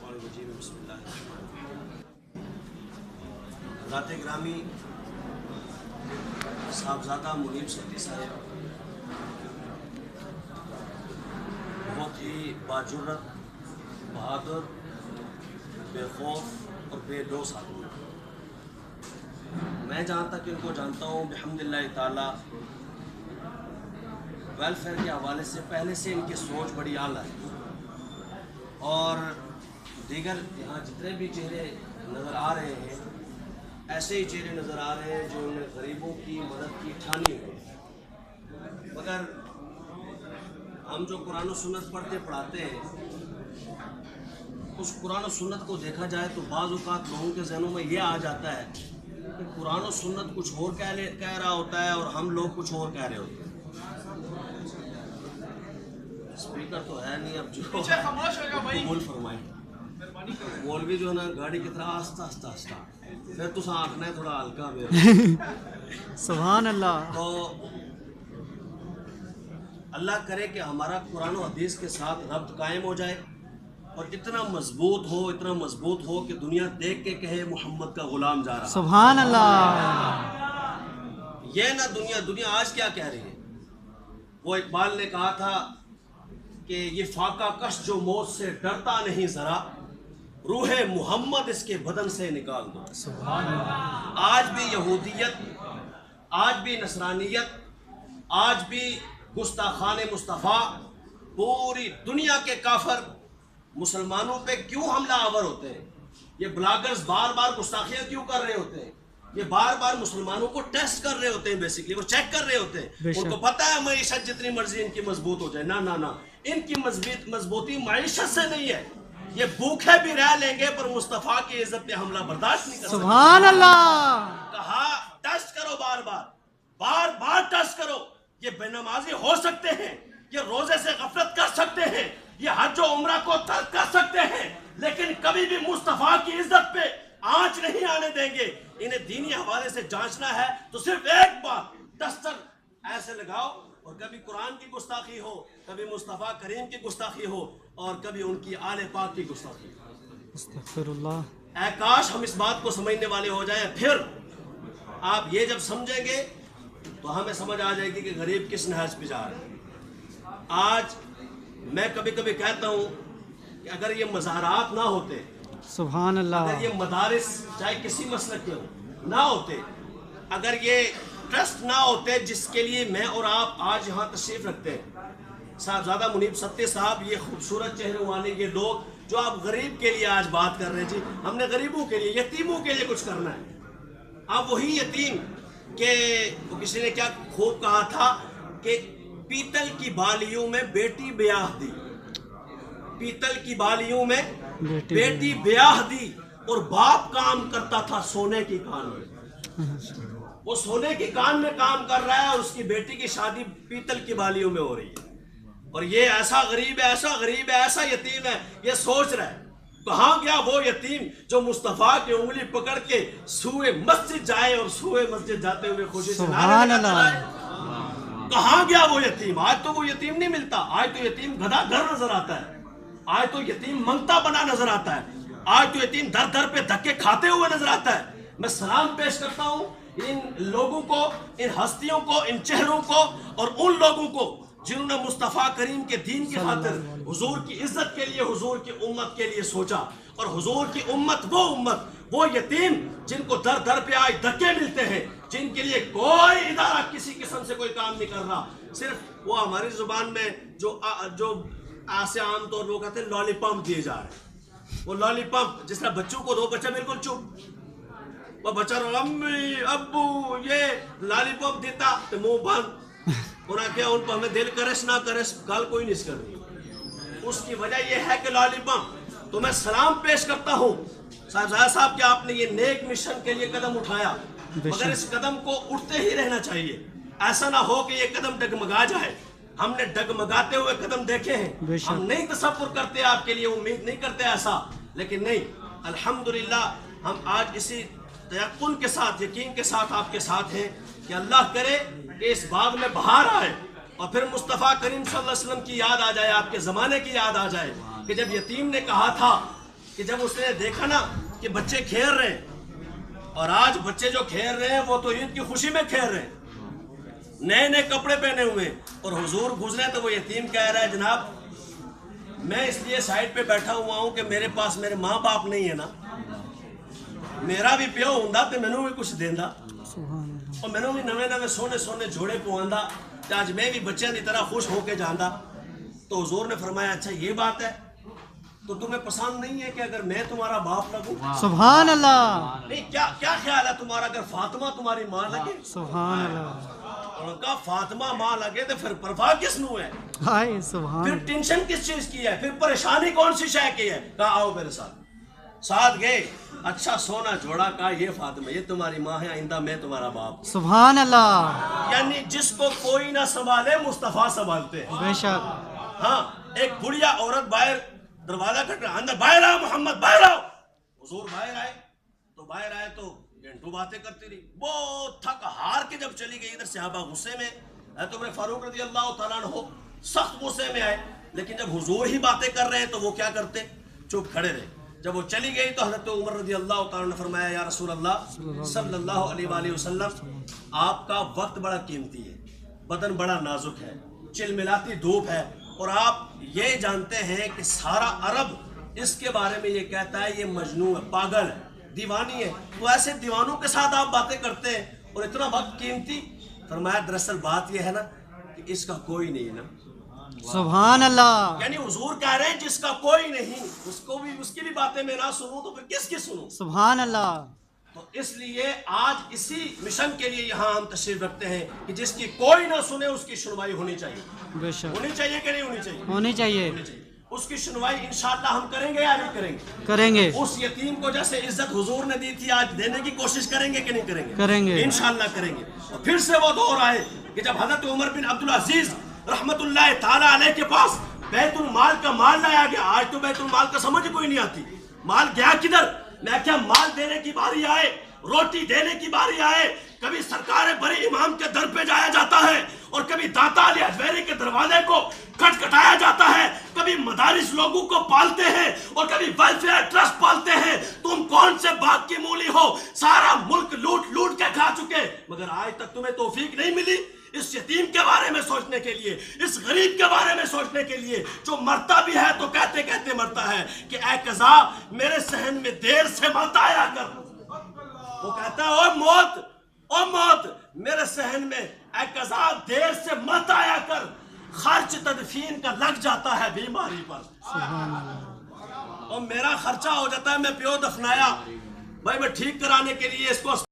शैतानिर्रजीम बिस्मिल्लाहिर्रहमानिर्रहीम। हज़रात ग्रामी साहबजादा मुनीब सत्ती साहब बहुत ही बाजुर्रत, बहादुर, बेखौफ और बेदोस आदमी। मैं जहाँ तक इनको जानता हूँ बिहम्दिल्लाह ताला वेलफेयर के हवाले से पहले से इनकी सोच बड़ी आला है। और दीगर यहाँ जितने भी चेहरे नज़र आ रहे हैं ऐसे ही चेहरे नज़र आ रहे हैं जो उन्हें गरीबों की मदद की ठानी है। मगर हम जो कुरान और सुन्नत पढ़ते पढ़ाते हैं उस कुरान और सुन्नत को देखा जाए तो बाज़ औक़ात लोगों के जहनों में ये आ जाता है कि कुरान और सुन्नत कुछ और कह रहा होता है और हम लोग कुछ और कह रहे होते हैं। स्पीकर तो है नहीं, अब जो बोल फरमाए बोल भी जो है ना गाड़ी की तरह आस्ता आस्ता आस्ता फिर तुम आखना है थोड़ा हल्का में सुभान अल्लाह। तो अल्लाह करे कि हमारा कुरान और हदीस के साथ रब्त कायम हो जाए और इतना मजबूत हो कि दुनिया देख के कहे मोहम्मद का गुलाम जा रहा। सुभान अल्लाह। ये ना दुनिया आज क्या कह रही है। वो इकबाल ने कहा था कि ये फाका कश जो मौत से डरता नहीं जरा, रूहे मोहम्मद इसके बदन से निकाल दो। सुभान अल्लाह। आज भी यहूदियत, आज भी नसरानियत, आज भी गुस्ताखान मुस्तफ़ा, पूरी दुनिया के काफर मुसलमानों पे क्यों हमला आवर होते हैं। ये ब्लॉगर्स बार बार गुस्ताखियाँ क्यों कर रहे होते हैं। ये बार बार मुसलमानों को टेस्ट कर रहे होते हैं, बेसिकली वो चेक कर रहे होते हैं। उनको पता है मईशत जितनी मर्जी इनकी मजबूत हो जाए, ना ना ना, इनकी मजबूती मईशत से नहीं है। ये भूखे भी रह लेंगे पर मुस्तफ़ा की इज्जत पे हमला बर्दाश्त नहीं कर सकते। सुभान अल्लाह। कहा टेस्ट करो, बार बार टेस्ट करो। ये बेनमाजी हो सकते हैं, ये रोजे से गफलत कर सकते हैं, ये हज और उम्रा को तर्क कर सकते हैं, लेकिन कभी भी मुस्तफ़ा की इज्जत पे आंच नहीं आने देंगे। इन्हें दीनी हवाले से जांचना है तो सिर्फ एक बार डस्टर ऐसे लगाओ और कभी कुरान की गुस्ताखी हो, कभी मुस्तफ़ा करीम की गुस्ताखी हो और कभी उनकी आले पाक की गुस्ताखी। अस्तगफिरुल्लाह। ऐ काश हम इस बात को समझने वाले हो जाएं। फिर आप ये जब समझेंगे तो हमें समझ आ जाएगी कि गरीब किस नहज पे जा रहे हैं। आज मैं कभी कभी कहता हूँ कि अगर ये मज़ारात ना होते, सुभान अल्लाह, अगर ये मदारिस चाहे किसी मसलक के हो ना होते, अगर ये ट्रस्ट ना होते जिसके लिए मैं और आप आज यहाँ तशरीफ रखते हैं, साहबजादा मुनीब सत्ती साहब, ये खूबसूरत चेहरे वाले ये लोग जो आप गरीब के लिए आज बात कर रहे हैं, जी हमने गरीबों के लिए, यतीमों के लिए कुछ करना है। अब वही यतीम के तो किसी ने क्या खूब कहा था कि पीतल की बालियों में बेटी ब्याह दी, पीतल की बालियों में बेटी ब्याह दी और बाप काम करता था सोने की कान में। वो सोने की कान में काम कर रहा है और उसकी बेटी की शादी पीतल की बालियों में हो रही है। और ये ऐसा गरीब है, ऐसा गरीब है, ऐसा यतीम है, ये सोच रहा है कहाँ गया वो यतीम जो मुस्तफ़ा की उंगली पकड़ के सूए मस्जिद जाए और सूए मस्जिद जाते हुए खुशी से नारे लगाए। कहाँ गया वो यतीम। आज तो वो यतीम नहीं मिलता। आज तो यतीम गधा घर नजर आता है, आज तो यतीम मंगता बना नजर आता है, आज तो यतीम दर दर पे धक्के खाते हुए नजर आता है। मैं सलाम पेश करता हूँ इन लोगों को, इन हस्तियों को, इन चेहरों को और उन लोगों को जिन्होंने मुस्तफ़ा करीम के दीन की खातिर हुजूर की इज्जत के लिए, हुजूर की उम्मत के लिए सोचा। और हुजूर की उम्मत, वो यतीम जिनको दर दर पे आज धक्के मिलते हैं, जिनके लिए कोई इदारा किसी किस्म से कोई काम नहीं कर रहा, सिर्फ वो हमारी जुबान में जो ऐसे आम तौर पर कहते हैं लॉलीपॉप दिए जा रहे हैं। वो लॉलीपॉप जिस तरह बच्चों को दो, बच्चा बिल्कुल चुप, वो बच्चा अम्मी अब्बू ये लॉलीपॉप देता तो मुंह बंद, उन्हें क्या उन पर हमें दिल करस ना करस गाल कोई नहीं कर। उसकी वजह यह है कि लॉलीपॉप। तो मैं सलाम पेश करता हूँ साहबजादा साहब कि आपने ये नेक मिशन के लिए कदम उठाया, मगर इस कदम को उठते ही रहना चाहिए। ऐसा ना हो कि ये कदम डगमगा जाए। हमने डगमगाते हुए कदम देखे हैं, हम नहीं तसव्वुर करते, आपके लिए उम्मीद नहीं करते ऐसा, लेकिन नहीं, अल्हम्दुलिल्लाह हम आज इसी तयक्कुन के साथ, यकीन के साथ आपके साथ हैं कि अल्लाह करे कि इस बाग में बहार आए और फिर मुस्तफ़ा करीम सल्लल्लाहु अलैहि वसल्लम की याद आ जाए, आपके ज़माने की याद आ जाए कि जब यतीम ने कहा था کہ جب اس نے دیکھا نا کہ بچے کھیل رہے ہیں، اور آج بچے جو کھیل رہے ہیں وہ تو عید کی خوشی میں کھیل رہے ہیں، نئے نئے کپڑے پہنے ہوئے، اور حضور گزرے تو وہ یتیم کہہ رہا ہے جناب میں اس لیے سائڈ پہ بیٹھا ہوا ہوں کہ میرے پاس میرے ماں باپ نہیں ہے نا، میرا بھی پیو ہوں تو مینوں بھی کچھ دیندا، سبحان اللہ اور مینوں بھی نوے نوے سونے سونے جوڑے پواندا تے اج میں بھی بچیاں دی طرح خوش ہو کے جاندا۔ تو حضور نے فرمایا اچھا یہ بات ہے تو تمہیں پسند نہیں ہے کہ اگر میں تمہارا باپ لگوں؟ سبحان اللہ نہیں، کیا خیال ہے تمہارا اگر فاطمہ تمہاری ماں لگے؟ سبحان اللہ اور کہا فاطمہ ماں لگے تو پھر پرواہ کس نو ہے، ہائے سبحان پھر اللہ ٹینشن کس چیز کی ہے، پھر پریشانی کون سی شے کی ہے؟ کہا آؤ میرے ساتھ گئے، اچھا سونا جوڑا، کہا یہ فاطمہ یہ تمہاری ماں ہے، آئندہ میں تمہارا باپ۔ سبحان اللہ یعنی جس کو کوئی نہ سنبھالے مصطفیٰ سنبھالتے ہیں۔ بے شک ہاں ایک بڑھیا عورت باہر دروازہ کھٹ رہا، اندر باہر آؤ محمد باہر آؤ، حضور باہر آئے تو گھنٹوں باتیں کرتی رہی، وہ تھک ہار کے جب چلی گئی، ادھر صحابہ غصے میں، حضرت عمر فاروق رضی اللہ تعالیٰ عنہ سخت غصے میں آئے، لیکن جب حضور ہی باتیں کر رہے ہیں تو وہ کیا کرتے؟ چپ کھڑے رہے۔ جب وہ چلی گئی تو حضرت عمر رضی اللہ تعالیٰ نے فرمایا یا رسول اللہ صلی اللہ علیہ وآلہ وسلم آپ کا وقت بڑا قیمتی ہے، بدن بڑا نازک ہے، چلملاتی دھوپ ہے، اور آپ یہ جانتے ہیں کہ سارا عرب اس کے بارے میں یہ کہتا ہے یہ مجنون ہے، پاگل ہے، دیوانی ہے، تو ایسے دیوانوں کے ساتھ آپ باتیں کرتے ہیں اور اتنا وقت قیمتی؟ فرمایا دراصل بات یہ ہے نا کہ اس کا کوئی نہیں نا، سبحان اللہ یعنی حضور کہہ رہے ہیں جس کا کوئی نہیں اس کی بھی باتیں میں نہ سنوں تو پھر کس کی سنوں؟ سبحان اللہ تو اس لیے آج اسی مشن کے لیے یہاں ہم تشریف رکھتے ہیں کہ جس کی کوئی نہ سنے اس کی سنوائی ہونی چاہیے، بے شک ہونی چاہیے کہ نہیں ہونی چاہیے؟ ہونی چاہیے ہونی چاہیے۔ اس کی سنوائی انشاءاللہ ہم کریں گے یا نہیں کریں گے؟ کریں گے اس یتیم کو جیسے عزت حضور نے دی تھی آج دینے کی کوشش کریں گے کہ نہیں کریں گے؟ کریں گے انشاءاللہ کریں گے۔ اور پھر سے وہ دور آئے کہ جب حضرت عمر بن عبدالعزیز رحمت اللہ تعالیٰ علیہ کے پاس بیت المال کا مال لایا گیا، آج تو بیت المال کا سمجھ کوئی نہیں آتی، مال گیا کدھر؟ میں کیا مال دینے کی باری آئے، روٹی دینے کی باری آئے، کبھی سرکار بڑے امام کے در پہ جایا جاتا ہے اور کبھی داتا علی اجمیری کے دروازے کو کھٹکھٹایا جاتا ہے، کبھی مدارس لوگوں کو پالتے ہیں اور کبھی ویلفیئر ٹرسٹ پالتے ہیں، تم کون سے باغ کی مولی ہو، سارا ملک لوٹ لوٹ کے کھا چکے، مگر آج تک تمہیں توفیق نہیں ملی اس یتیم کے بارے میں سوچنے کے لیے، اس غریب کے بارے میں سوچنے کے لیے جو مرتا بھی ہے تو کہتے کہتے مرتا ہے کہ اے قضا میرے صحن میں دیر سے مت آیا کر۔ وہ کہتا ہے او موت میرے صحن میں اے قضا دیر سے مت آیا کر، خرچ تدفین کا لگ جاتا ہے بیماری پر، اور میرا خرچہ ہو جاتا ہے، میں پیو دفنایا بھائی میں ٹھیک کرانے کے لیے اس کو